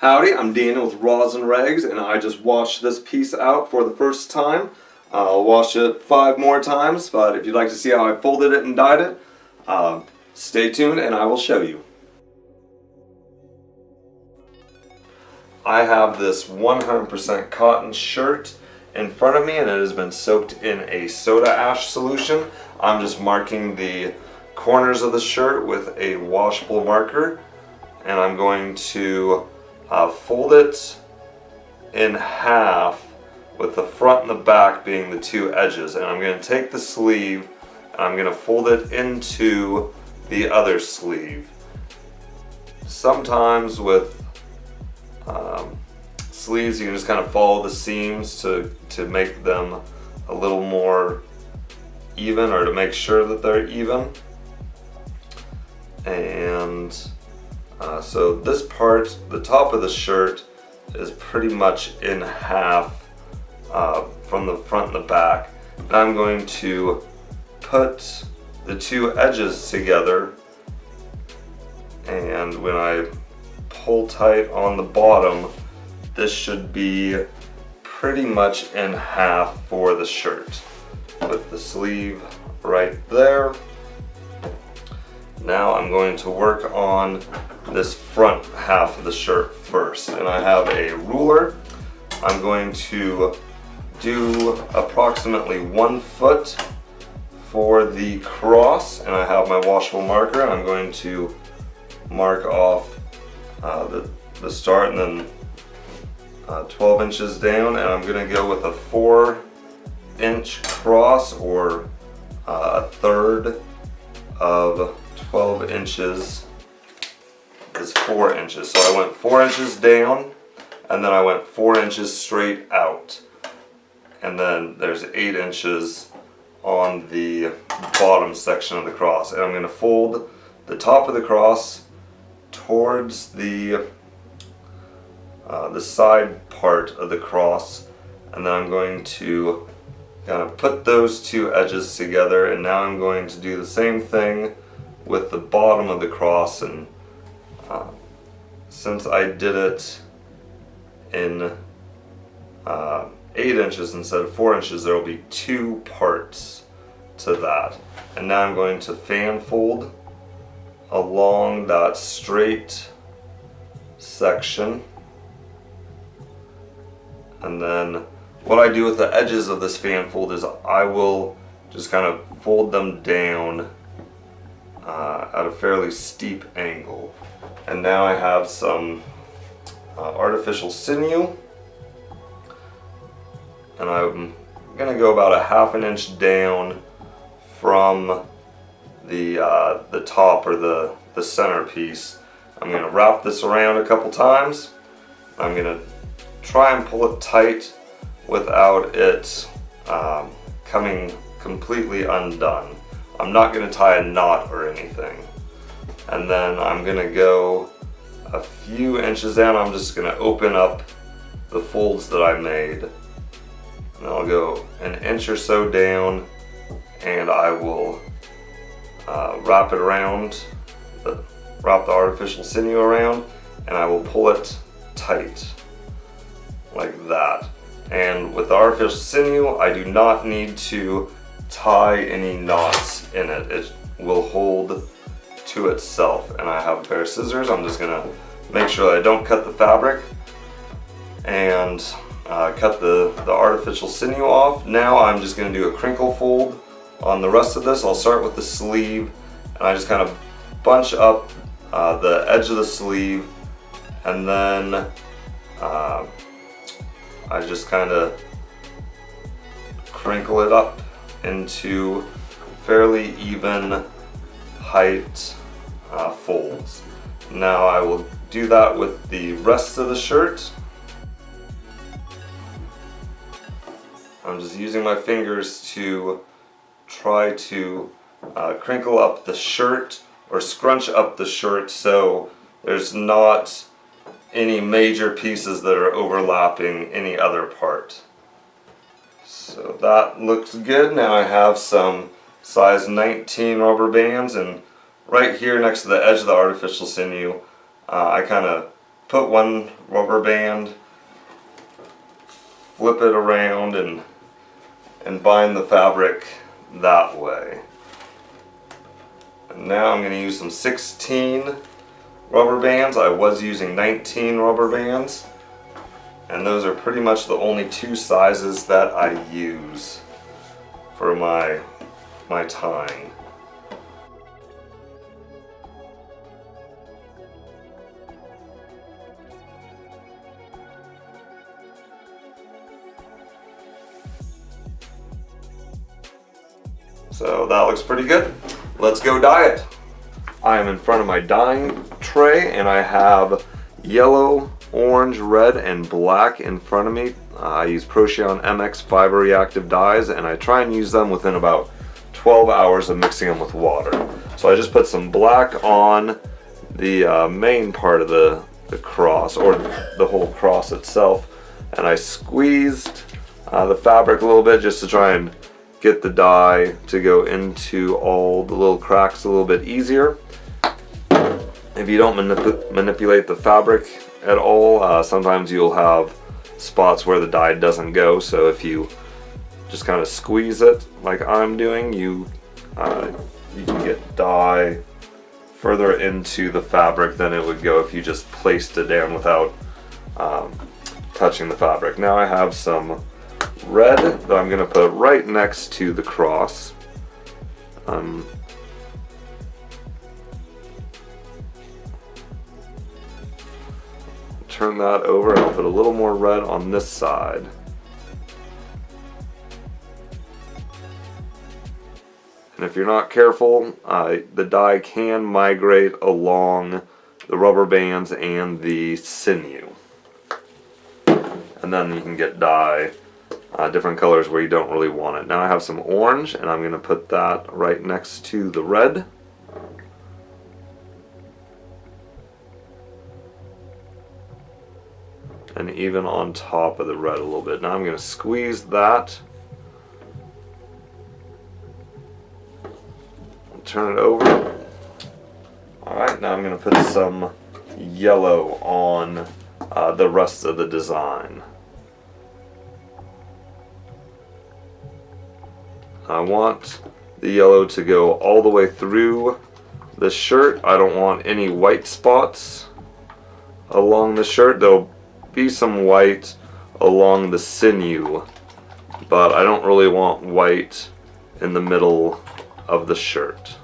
Howdy, I'm Daniel with RoslynRags, and I just washed this piece out for the first time. I'll wash it 5 more times, but if you'd like to see how I folded it and dyed it, stay tuned and I will show you. I have this 100% cotton shirt in front of me, and it has been soaked in a soda ash solution. I'm just marking the corners of the shirt with a washable marker, and I'm going to fold it in half with the front and the back being the 2 edges, and I'm going to take the sleeve and I'm going to fold it into the other sleeve. Sometimes with sleeves you can just kind of follow the seams to make them a little more even, or to make sure that they're even. And so this part, the top of the shirt, is pretty much in half from the front and the back. And I'm going to put the 2 edges together, and when I pull tight on the bottom, this should be pretty much in half for the shirt, with the sleeve right there. Now I'm going to work on this front half of the shirt first, and I have a ruler. I'm going to do approximately 1 foot for the cross, and I have my washable marker, and I'm going to mark off the start and then 12 inches down, and I'm going to go with a 4-inch cross, or a third of 12 inches is 4 inches. So I went 4 inches down, and then I went 4 inches straight out, and then there's 8 inches on the bottom section of the cross. And I'm going to fold the top of the cross towards the side part of the cross, and then I'm going to kind of put those 2 edges together. And now I'm going to do the same thing with the bottom of the cross, and since I did it in 8 inches instead of 4 inches, there will be 2 parts to that. And now I'm going to fan fold along that straight section, and then what I do with the edges of this fan fold is I will just kind of fold them down at a fairly steep angle. And now I have some artificial sinew, and I'm going to go about a ½ inch down from the top, or the centerpiece. I'm going to wrap this around a couple times. I'm going to try and pull it tight without it coming completely undone. I'm not going to tie a knot or anything. And then I'm going to go a few inches down. I'm just going to open up the folds that I made. And I'll go an inch or so down, and I will wrap it around, wrap the artificial sinew around, and I will pull it tight like that. And with the artificial sinew, I do not need to tie any knots in it. It will hold to itself. And I have a pair of scissors. I'm just gonna make sure that I don't cut the fabric and cut the artificial sinew off. Now I'm just gonna do a crinkle fold on the rest of this. I'll start with the sleeve, and I just kind of bunch up the edge of the sleeve, and then I just kind of crinkle it up into fairly even height folds. Now I will do that with the rest of the shirt. I'm just using my fingers to try to crinkle up the shirt, or scrunch up the shirt, so there's not any major pieces that are overlapping any other part. So that looks good. Now I have some size 19 rubber bands, and right here next to the edge of the artificial sinew, I kind of put one rubber band, flip it around, and bind the fabric that way. And now I'm going to use some 16 rubber bands. I was using 19 rubber bands, and those are pretty much the only two sizes that I use for my tying. So that looks pretty good. Let's go dye it. I am in front of my dyeing tray and I have yellow, orange, red, and black in front of me. I use Procion MX fiber reactive dyes, and I try and use them within about 12 hours of mixing them with water. So I just put some black on the main part of the cross, or the whole cross itself, and I squeezed the fabric a little bit just to try and get the dye to go into all the little cracks a little bit easier. If you don't manipulate the fabric at all, sometimes you'll have spots where the dye doesn't go, so if you just kind of squeeze it like I'm doing, you can get dye further into the fabric than it would go if you just placed it down without touching the fabric. Now I have some red that I'm going to put right next to the cross. Turn that over and I'll put a little more red on this side. And if you're not careful, the dye can migrate along the rubber bands and the sinew. And then you can get dye different colors where you don't really want it. Now I have some orange, and I'm going to put that right next to the red. And even on top of the red a little bit. Now I'm going to squeeze that. Turn it over. Alright, now I'm going to put some yellow on the rest of the design. I want the yellow to go all the way through the shirt. I don't want any white spots along the shirt. There'll be some white along the sinew, but I don't really want white in the middle of the shirt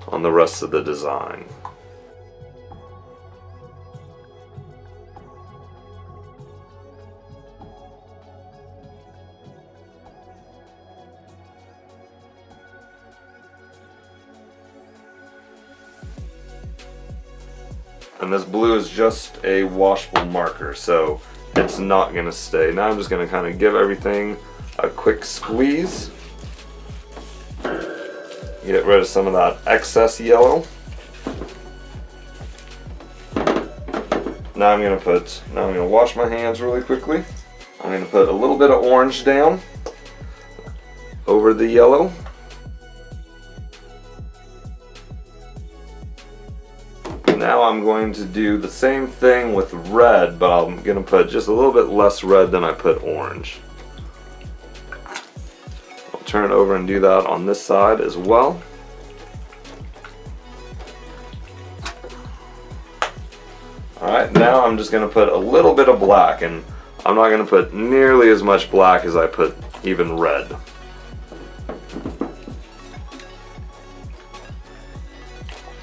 on the rest of the design. And this blue is just a washable marker, so it's not going to stay. Now I'm just going to kind of give everything a quick squeeze. Get rid of some of that excess yellow. Now I'm going to wash my hands really quickly. I'm going to put a little bit of orange down over the yellow. Now I'm going to do the same thing with red, but I'm going to put just a little bit less red than I put orange. I'll turn it over and do that on this side as well. Alright, now I'm just going to put a little bit of black, and I'm not going to put nearly as much black as I put even red.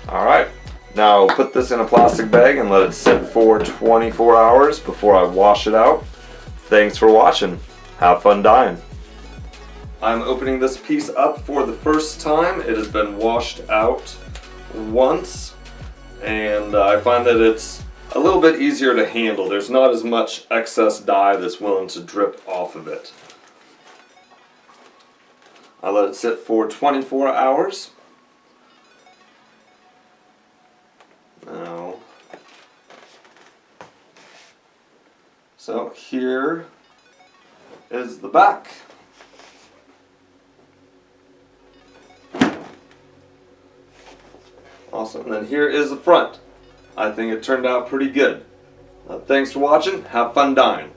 Alright. Now I'll put this in a plastic bag and let it sit for 24 hours before I wash it out. Thanks for watching. Have fun dyeing. I'm opening this piece up for the first time. It has been washed out once, and I find that it's a little bit easier to handle. There's not as much excess dye that's willing to drip off of it. I let it sit for 24 hours. Now, so here is the back. Awesome. And then here is the front. I think it turned out pretty good. Thanks for watching. Have fun dining.